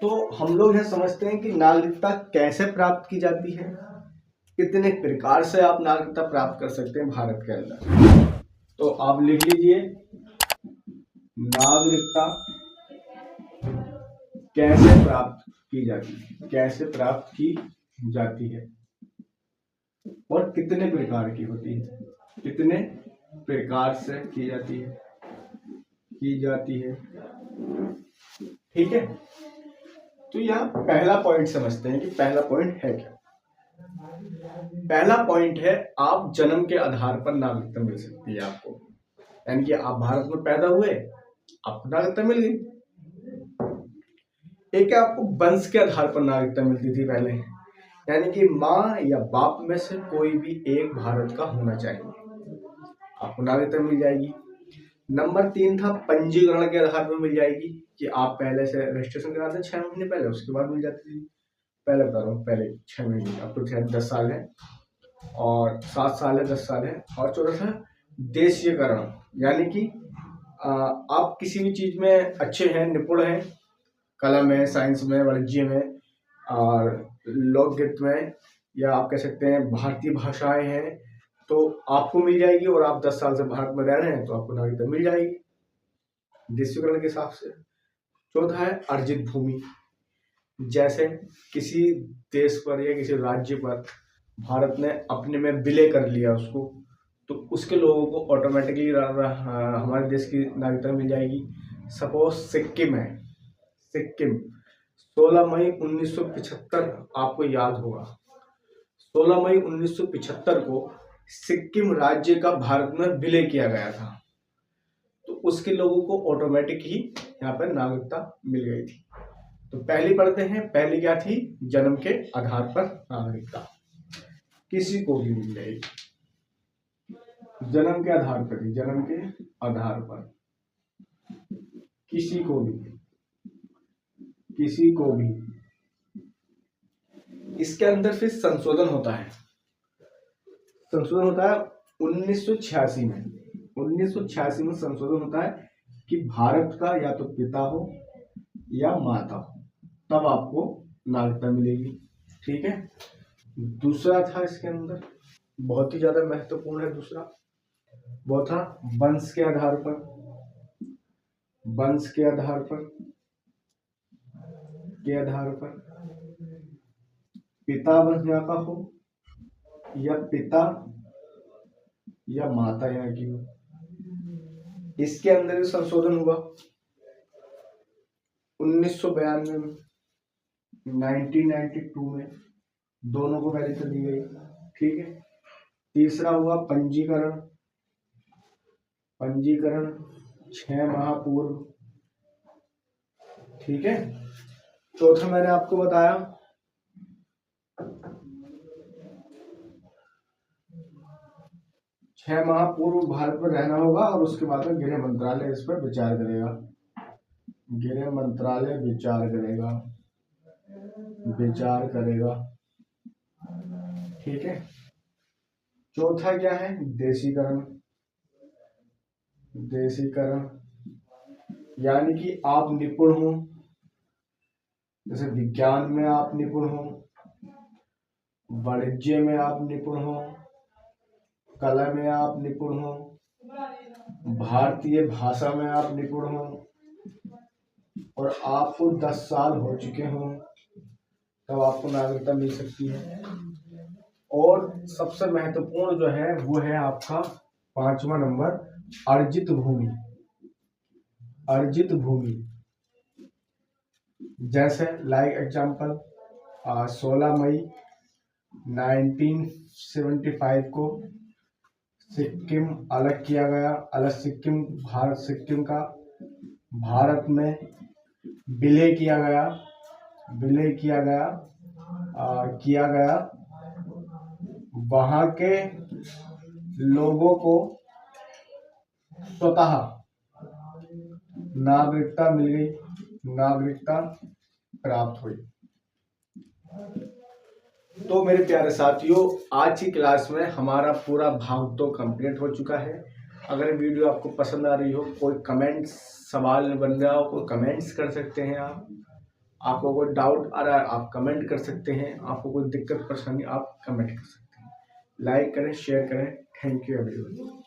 तो हम लोग यह समझते हैं कि नागरिकता कैसे प्राप्त की जाती है, कितने प्रकार से आप नागरिकता प्राप्त कर सकते हैं भारत के अंदर। तो आप लिख लीजिए, नागरिकता कैसे प्राप्त की जाती है, कैसे प्राप्त की जाती है और कितने प्रकार की होती है, कितने प्रकार से की जाती है। ठीक है, तो यहाँ पहला पॉइंट समझते हैं कि पहला पॉइंट है क्या। पहला पॉइंट है, आप जन्म के आधार पर नागरिकता मिल सकती है आपको, यानी कि आप भारत में पैदा हुए, आपको नागरिकता मिल गई। एक आपको वंश के आधार पर नागरिकता मिलती थी पहले, यानी कि माँ या बाप में से कोई भी एक भारत का होना चाहिए, आपको नागरिकता मिल जाएगी। नंबर 3 था पंजीकरण के आधार पर मिल जाएगी, कि आप पहले से रजिस्ट्रेशन कराते 6 महीने पहले, उसके बाद मिल जाती थी। पहले बता रहा हूँ, पहले 6 महीने, अब तो शायद 10 साल है और 7 साल है, 10 साल है। और चौथा था देशीयकरण, यानी कि आप किसी भी चीज में अच्छे हैं, निपुण हैं, कला में, साइंस में, वाणिज्य में और लोकगीत में, या आप कह सकते हैं भारतीय भाषाएं हैं, तो आपको मिल जाएगी। और आप 10 साल से भारत में रह रहे हैं तो आपको नागरिकता मिल जाएगी देशीकरण के हिसाब से। चौथा है अर्जित भूमि, जैसे किसी देश पर या किसी राज्य पर भारत ने अपने में विलय कर लिया उसको, तो उसके लोगों को ऑटोमेटिकली हमारे देश की नागरिकता मिल जाएगी। सपोज सिक्किम है, सिक्किम 16 मई 1975, आपको याद होगा 16 मई 1975 को सिक्किम राज्य का भारत में विलय किया गया था, तो उसके लोगों को ऑटोमेटिक ही यहाँ पर नागरिकता मिल गई थी। तो पहली पढ़ते हैं, पहली क्या थी, जन्म के आधार पर नागरिकता किसी को भी मिल जाएगी, जन्म के आधार पर ही, जन्म के आधार पर किसी को भी। इसके अंदर फिर संशोधन होता है 1986 में। 1986 में संशोधन होता है कि भारत का या तो पिता हो या माता हो, तब आपको नागरिकता मिलेगी। ठीक है, दूसरा था इसके अंदर बहुत ही ज्यादा महत्वपूर्ण है, दूसरा वो था वंश के आधार पर। वंश के आधार पर पिता वंश यहाँ का हो या पिता या माता यहाँ की हो, इसके अंदर संशोधन हुआ 1992 में, 1992 में दोनों को वैलिडिटी दी गई। ठीक है, तीसरा हुआ पंजीकरण 6 माह पूर्व। ठीक है, चौथा मैंने आपको बताया 6 माह पूर्व भारत में रहना होगा, और उसके बाद में गृह मंत्रालय इस पर विचार करेगा, गृह मंत्रालय विचार करेगा। ठीक है, चौथा क्या है, देशीकरण, यानी कि आप निपुण हो, जैसे विज्ञान में आप निपुण हो, वाणिज्य में आप निपुण हो, कला में आप निपुण हो, भारतीय भाषा में आप निपुण हो, और आपको 10 साल हो चुके हों, तब आपको नागरिकता मिल सकती है। और सबसे महत्वपूर्ण जो है वो है आपका 5वां नंबर, अर्जित भूमि। जैसे लाइक एग्जांपल 16 मई 1975 को सिक्किम अलग किया गया, सिक्किम का भारत में विलय किया गया। वहां के लोगों को स्वतः नागरिकता मिल गई, नागरिकता प्राप्त हुई। तो मेरे प्यारे साथियों, आज की क्लास में हमारा पूरा भाग 2 कंप्लीट हो चुका है। अगर वीडियो आपको पसंद आ रही हो, कोई कमेंट्स सवाल बन रहा हो, कोई कमेंट्स कर सकते हैं आप। आपको कोई डाउट आ रहा है आप कमेंट कर सकते हैं, आपको कोई दिक्कत परेशानी आप कमेंट कर सकते हैं। लाइक करें, शेयर करें। Thank you everyone.